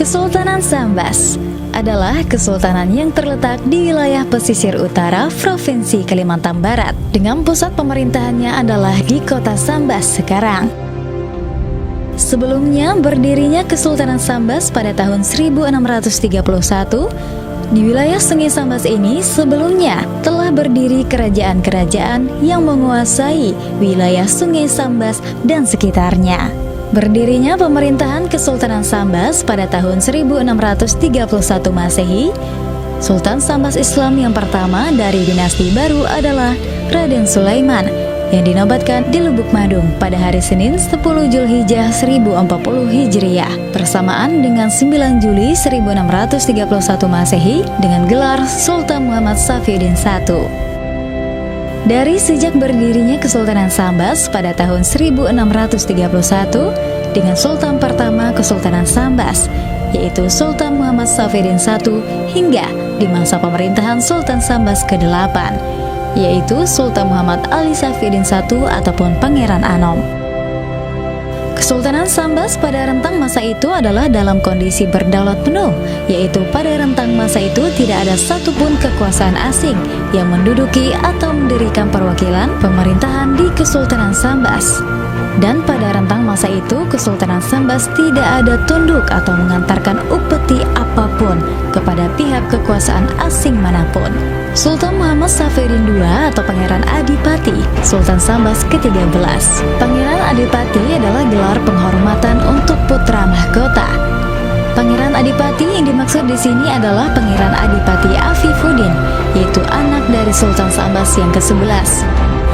Kesultanan Sambas adalah kesultanan yang terletak di wilayah pesisir utara Provinsi Kalimantan Barat dengan pusat pemerintahannya adalah di kota Sambas sekarang. Sebelumnya berdirinya Kesultanan Sambas pada tahun 1631, di wilayah Sungai Sambas ini sebelumnya telah berdiri kerajaan-kerajaan yang menguasai wilayah Sungai Sambas dan sekitarnya. Berdirinya pemerintahan Kesultanan Sambas pada tahun 1631 Masehi, Sultan Sambas Islam yang pertama dari dinasti baru adalah Raden Sulaiman yang dinobatkan di Lubuk Madung pada hari Senin 10 Zulhijjah 1040 Hijriah bersamaan dengan 9 Juli 1631 Masehi dengan gelar Sultan Muhammad Safiuddin I. Dari sejak berdirinya Kesultanan Sambas pada tahun 1631 dengan Sultan pertama Kesultanan Sambas, yaitu Sultan Muhammad Safiuddin I, hingga di masa pemerintahan Sultan Sambas ke-8, yaitu Sultan Muhammad Ali Safiuddin I ataupun Pangeran Anom. Kesultanan Sambas pada rentang masa itu adalah dalam kondisi berdaulat penuh, yaitu pada rentang masa itu tidak ada satupun kekuasaan asing yang menduduki atau mendirikan perwakilan pemerintahan di Kesultanan Sambas. Dan pada rentang masa itu, Kesultanan Sambas tidak ada tunduk atau mengantarkan upeti apapun kepada pihak kekuasaan asing manapun. Sultan Muhammad Safiuddin II atau Pangeran Adipati, Sultan Sambas ke-13. Pangeran Adipati adalah gelar penghormatan untuk putra mahkota. Pangeran Adipati yang dimaksud di sini adalah Pangeran Adipati Afifuddin, yaitu anak dari Sultan Sambas yang ke-11,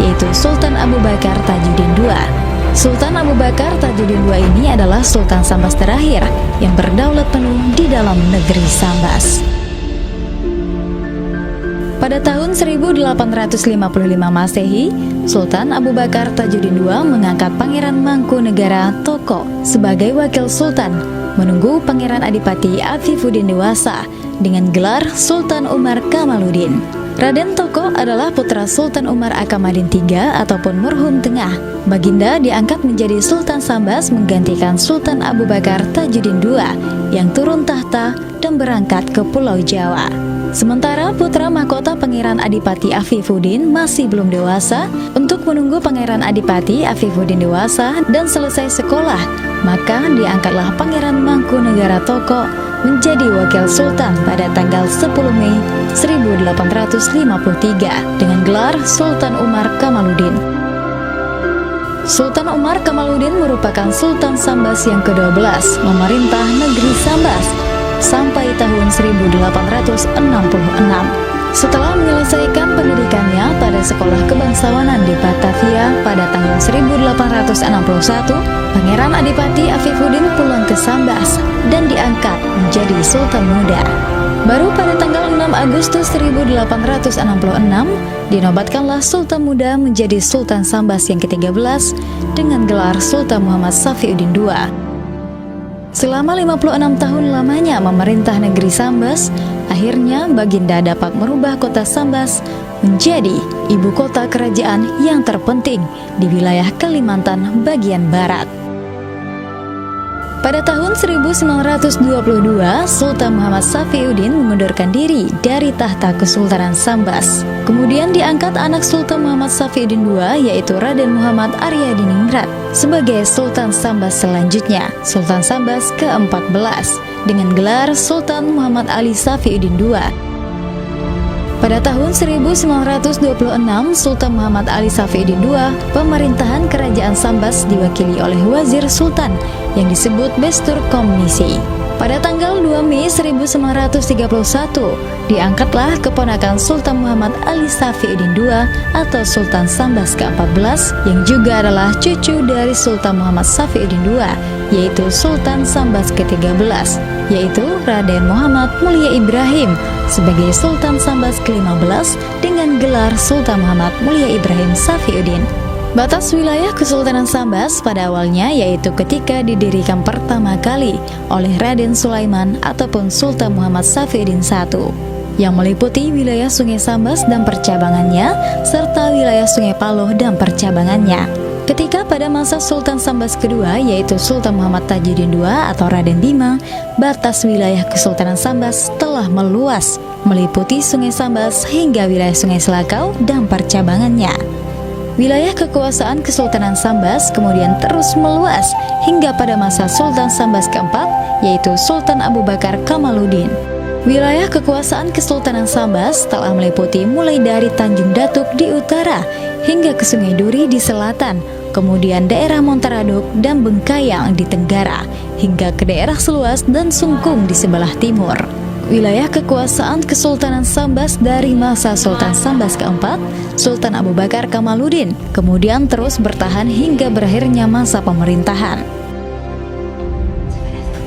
yaitu Sultan Abu Bakar Tajuddin II. Sultan Abu Bakar Tajuddin II ini adalah Sultan Sambas terakhir yang berdaulat penuh di dalam negeri Sambas. Pada tahun 1855 Masehi, Sultan Abu Bakar Tajuddin II mengangkat Pangeran Mangkunegara Toko sebagai wakil sultan, menunggu Pangeran Adipati Afifuddin dewasa dengan gelar Sultan Umar Kamaluddin. Raden Toko adalah putra Sultan Umar Akamaddin III ataupun Murhum Tengah. Baginda diangkat menjadi Sultan Sambas menggantikan Sultan Abu Bakar Tajuddin II yang turun tahta dan berangkat ke Pulau Jawa. Sementara putra mahkota Pangeran Adipati Afifuddin masih belum dewasa. Untuk menunggu Pangeran Adipati Afifuddin dewasa dan selesai sekolah, maka diangkatlah Pangeran Mangkunegara Toko menjadi wakil sultan pada tanggal 10 Mei 1853 dengan gelar Sultan Umar Kamaluddin. Sultan Umar Kamaluddin merupakan Sultan Sambas yang ke-12 memerintah negeri Sambas sampai tahun 1866. Setelah menyelesaikan pendidikannya pada Sekolah Kebangsawanan di Batavia pada tahun 1861, Pangeran Adipati Afifuddin pulang ke Sambas dan diangkat menjadi Sultan Muda. Baru pada tanggal 6 Agustus 1866 dinobatkanlah Sultan Muda menjadi Sultan Sambas yang ke-13 dengan gelar Sultan Muhammad Safiuddin II. Selama 56 tahun lamanya memerintah negeri Sambas, akhirnya Baginda dapat merubah kota Sambas menjadi ibu kota kerajaan yang terpenting di wilayah Kalimantan bagian barat. Pada tahun 1922, Sultan Muhammad Safiuddin mengundurkan diri dari tahta Kesultanan Sambas. Kemudian diangkat anak Sultan Muhammad Safiuddin II, yaitu Raden Muhammad Aryadiningrat, sebagai Sultan Sambas selanjutnya, Sultan Sambas ke-14, dengan gelar Sultan Muhammad Ali Safiuddin II. Pada tahun 1926, Sultan Muhammad Ali Safiuddin II, pemerintahan kerajaan Sambas diwakili oleh Wazir Sultan yang disebut Bestur Komnisi. Pada tanggal 2 Mei 1931, diangkatlah keponakan Sultan Muhammad Ali Safiuddin II atau Sultan Sambas ke-14 yang juga adalah cucu dari Sultan Muhammad Safiuddin II, yaitu Sultan Sambas ke-13, yaitu Raden Muhammad Mulia Ibrahim sebagai Sultan Sambas ke-15 dengan gelar Sultan Muhammad Mulia Ibrahim Safiuddin. Batas wilayah Kesultanan Sambas pada awalnya yaitu ketika didirikan pertama kali oleh Raden Sulaiman ataupun Sultan Muhammad Safiuddin I, yang meliputi wilayah Sungai Sambas dan percabangannya serta wilayah Sungai Paloh dan percabangannya. Ketika pada masa Sultan Sambas kedua, yaitu Sultan Muhammad Tajuddin II atau Raden Bima, batas wilayah Kesultanan Sambas telah meluas, meliputi Sungai Sambas hingga wilayah Sungai Selakau dan percabangannya. Wilayah kekuasaan Kesultanan Sambas kemudian terus meluas hingga pada masa Sultan Sambas keempat, yaitu Sultan Abu Bakar Kamaluddin. Wilayah kekuasaan Kesultanan Sambas telah meliputi mulai dari Tanjung Datuk di utara hingga ke Sungai Duri di selatan, kemudian daerah Montaraduk dan Bengkayang di tenggara, hingga ke daerah Seluas dan Sungkung di sebelah timur. Wilayah kekuasaan Kesultanan Sambas dari masa Sultan Sambas keempat, Sultan Abu Bakar Kamaluddin, kemudian terus bertahan hingga berakhirnya masa pemerintahan.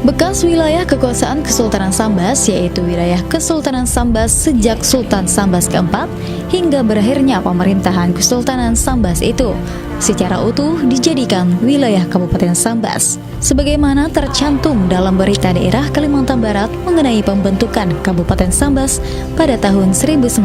Bekas wilayah kekuasaan Kesultanan Sambas yaitu wilayah Kesultanan Sambas sejak Sultan Sambas keempat hingga berakhirnya pemerintahan Kesultanan Sambas itu secara utuh dijadikan wilayah Kabupaten Sambas, sebagaimana tercantum dalam Berita Daerah Kalimantan Barat mengenai pembentukan Kabupaten Sambas pada tahun 1956.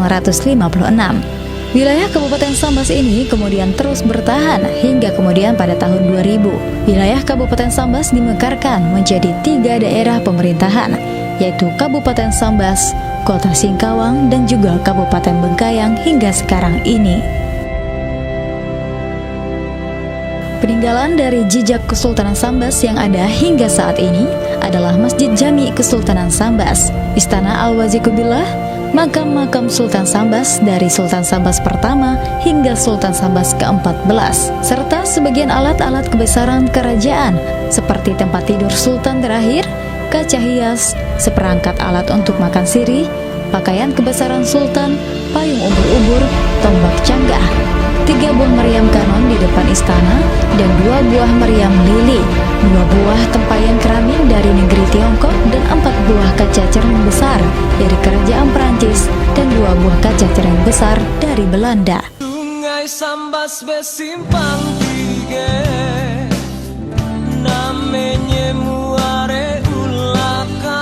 Wilayah Kabupaten Sambas ini kemudian terus bertahan hingga kemudian pada tahun 2000. Wilayah Kabupaten Sambas dimekarkan menjadi 3 daerah pemerintahan, yaitu Kabupaten Sambas, Kota Singkawang, dan juga Kabupaten Bengkayang hingga sekarang ini. Peninggalan dari jejak Kesultanan Sambas yang ada hingga saat ini adalah Masjid Jami Kesultanan Sambas, Istana Al-Wazikubillah, makam-makam Sultan Sambas dari Sultan Sambas pertama hingga Sultan Sambas ke-14, serta sebagian alat-alat kebesaran kerajaan seperti tempat tidur Sultan terakhir, kaca hias, seperangkat alat untuk makan sirih, pakaian kebesaran Sultan, payung ubur-ubur, tombak canggah, 3 buah meriam kanon di depan istana, dan 2 buah meriam lili, 2 buah tempayan keramik dari negeri Tiongkok, dan 4 buah kaca cermin besar dari kerajaan Perancis, dan 2 buah kaca cermin besar dari Belanda. Sungai Sambas besimpang tiga, namanya muare ulaka.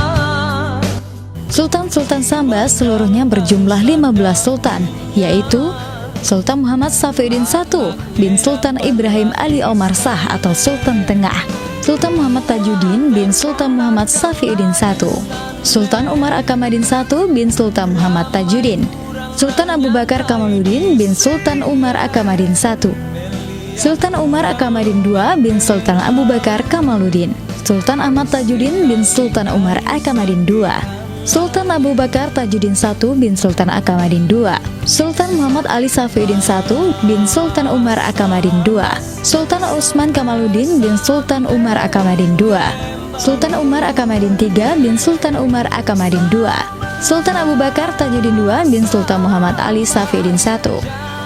Sultan-Sultan Sambas seluruhnya berjumlah 15 sultan, yaitu Sultan Muhammad Safiuddin I bin Sultan Ibrahim Ali Omar Shah atau Sultan Tengah, Sultan Muhammad Tajuddin bin Sultan Muhammad Safiuddin I, Sultan Umar Akamaddin I bin Sultan Muhammad Tajuddin, Sultan Abu Bakar Kamaluddin bin Sultan Umar Akamaddin I, Sultan Umar Akamaddin II bin Sultan Abu Bakar Kamaluddin, Sultan Ahmad Tajuddin bin Sultan Umar Akamaddin II, Sultan Abu Bakar Tajuddin I bin Sultan Akamaddin II, Sultan Muhammad Ali Safiuddin I bin Sultan Umar Akamaddin II, Sultan Utsman Kamaluddin bin Sultan Umar Akamaddin II, Sultan Umar Akamaddin III bin Sultan Umar Akamaddin II, Sultan Abu Bakar Tajuddin II bin Sultan Muhammad Ali Safiuddin I,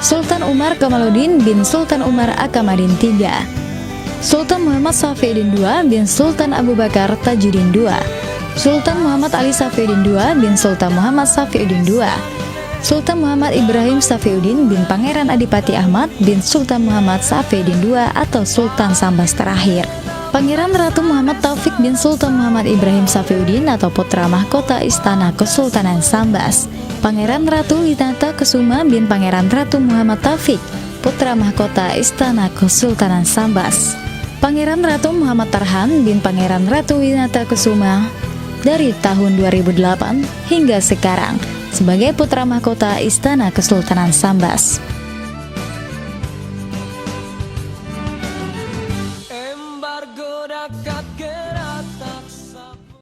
Sultan Umar Kamaluddin bin Sultan Umar Akamaddin III, Sultan Muhammad Safiuddin II bin Sultan Abu Bakar Tajuddin II, Sultan Muhammad Ali Safiuddin II bin Sultan Muhammad Safiuddin II, Sultan Muhammad Ibrahim Safiuddin bin Pangeran Adipati Ahmad bin Sultan Muhammad Safiuddin II atau Sultan Sambas terakhir, Pangeran Ratu Muhammad Taufik bin Sultan Muhammad Ibrahim Safiuddin atau putra mahkota Istana Kesultanan Sambas, Pangeran Ratu Winata Kusuma bin Pangeran Ratu Muhammad Taufik, putra mahkota Istana Kesultanan Sambas, Pangeran Ratu Muhammad Tarhan bin Pangeran Ratu Winata Kusuma dari tahun 2008 hingga sekarang sebagai putra mahkota Istana Kesultanan Sambas.